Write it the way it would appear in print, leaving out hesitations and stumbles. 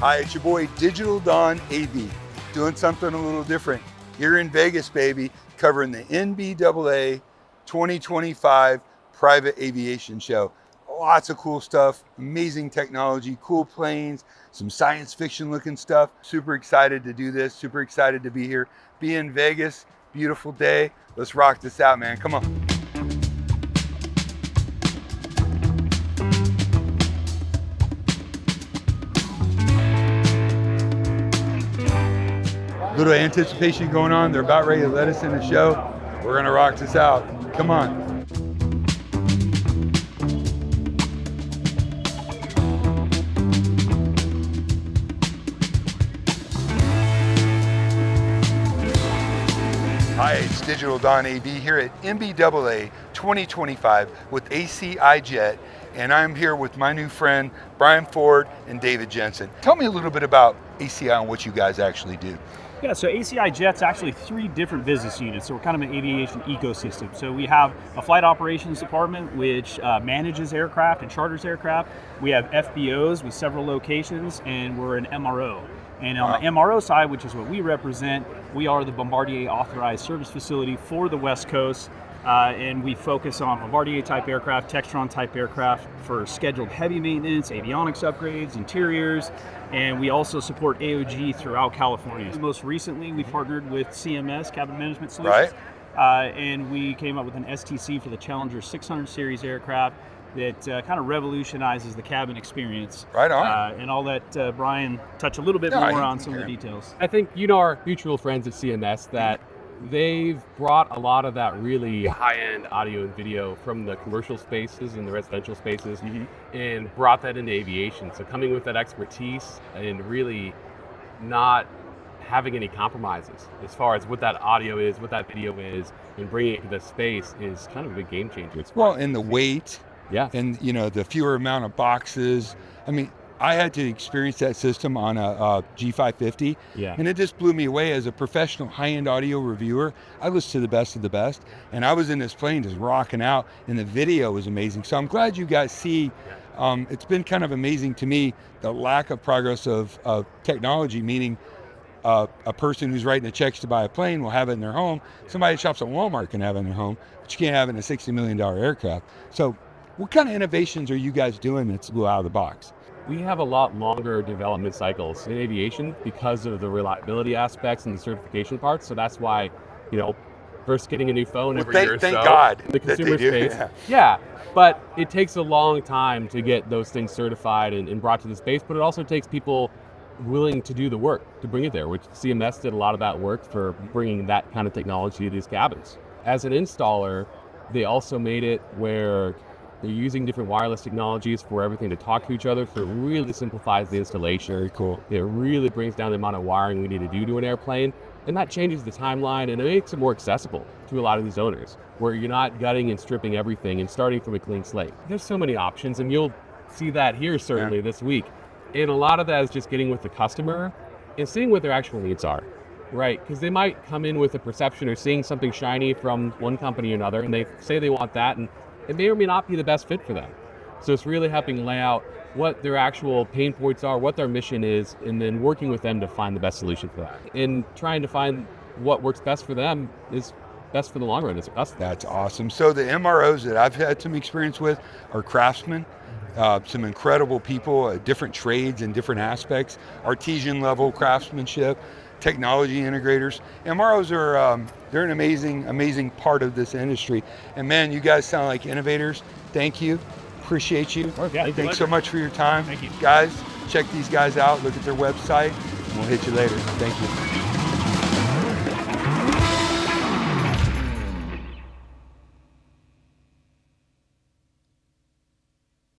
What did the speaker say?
Hi, it's your boy DigitalDon AV, doing something a little different here in Vegas, baby, covering the NBAA 2025 Private Aviation Show. Lots of cool stuff, amazing technology, cool planes, some science fiction looking stuff. Super excited to do this, super excited to be here, be in Vegas, beautiful day. Let's rock this out, man, come on. Little anticipation going on. They're about ready to let us in the show. We're gonna rock this out. Come on. Hi, it's DigitalDon AV here at NBAA 2025 with ACI Jet, and I'm here with my new friend, Brian Ford and David Jensen. Tell me a little bit about ACI and what you guys actually do. Yeah, so ACI Jet's actually 3 different business units, so we're kind of an aviation ecosystem. So we have a flight operations department which manages aircraft and charters aircraft. We have FBOs with several locations, and we're an MRO. And on the MRO side, which is what we represent, we are the Bombardier authorized service facility for the West Coast. And we focus on Bombardier type aircraft, Textron type aircraft for scheduled heavy maintenance, avionics upgrades, interiors, and we also support AOG throughout California. Most recently, we partnered with CMS, Cabin Management Solutions, and we came up with an STC for the Challenger 600 series aircraft that kind of revolutionizes the cabin experience. Right on. And I'll let Brian touch a little bit more on some of the details. I think you know our mutual friends at CMS that they've brought a lot of that really high-end audio and video from the commercial spaces and the residential spaces and brought that into aviation. So coming with that expertise and really not having any compromises as far as what that audio is, what that video is, and bringing it to the space is kind of a big game changer. Well, and the weight, and the fewer amount of boxes. I mean, I had to experience that system on a G550, and it just blew me away. As a professional high-end audio reviewer, I listened to the best of the best, and I was in this plane just rocking out, and the video was amazing. So I'm glad you guys see, it's been kind of amazing to me, the lack of progress of technology, meaning a person who's writing the checks to buy a plane will have it in their home. Somebody that shops at Walmart can have it in their home, but you can't have it in a $60 million aircraft. So what kind of innovations are you guys doing that's out of the box? We have a lot longer development cycles in aviation because of the reliability aspects and the certification parts. So that's why, first getting a new phone every year or so. Thank God in the consumer space. Yeah. But it takes a long time to get those things certified and brought to the space. But it also takes people willing to do the work to bring it there, which CMS did a lot of that work for bringing that kind of technology to these cabins. As an installer, they also made it where they're using different wireless technologies for everything to talk to each other, so it really simplifies the installation. Very cool. It really brings down the amount of wiring we need to do to an airplane, and that changes the timeline, and it makes it more accessible to a lot of these owners, where you're not gutting and stripping everything and starting from a clean slate. There's so many options, and you'll see that here certainly this week. And a lot of that is just getting with the customer and seeing what their actual needs are, right? Because they might come in with a perception or seeing something shiny from one company or another, and they say they want that, and it may or may not be the best fit for them. So it's really helping lay out what their actual pain points are, what their mission is, and then working with them to find the best solution for that. And trying to find what works best for them is best for the long run. That's awesome. So the MROs that I've had some experience with are craftsmen, some incredible people, different trades and different aspects, artisan level craftsmanship, technology integrators. MROs are they're an amazing part of this industry. And man, you guys sound like innovators. Thank you. Appreciate you. Thanks so much for your time. Thank you. Guys, check these guys out. Look at their website. And we'll hit you later. Thank you.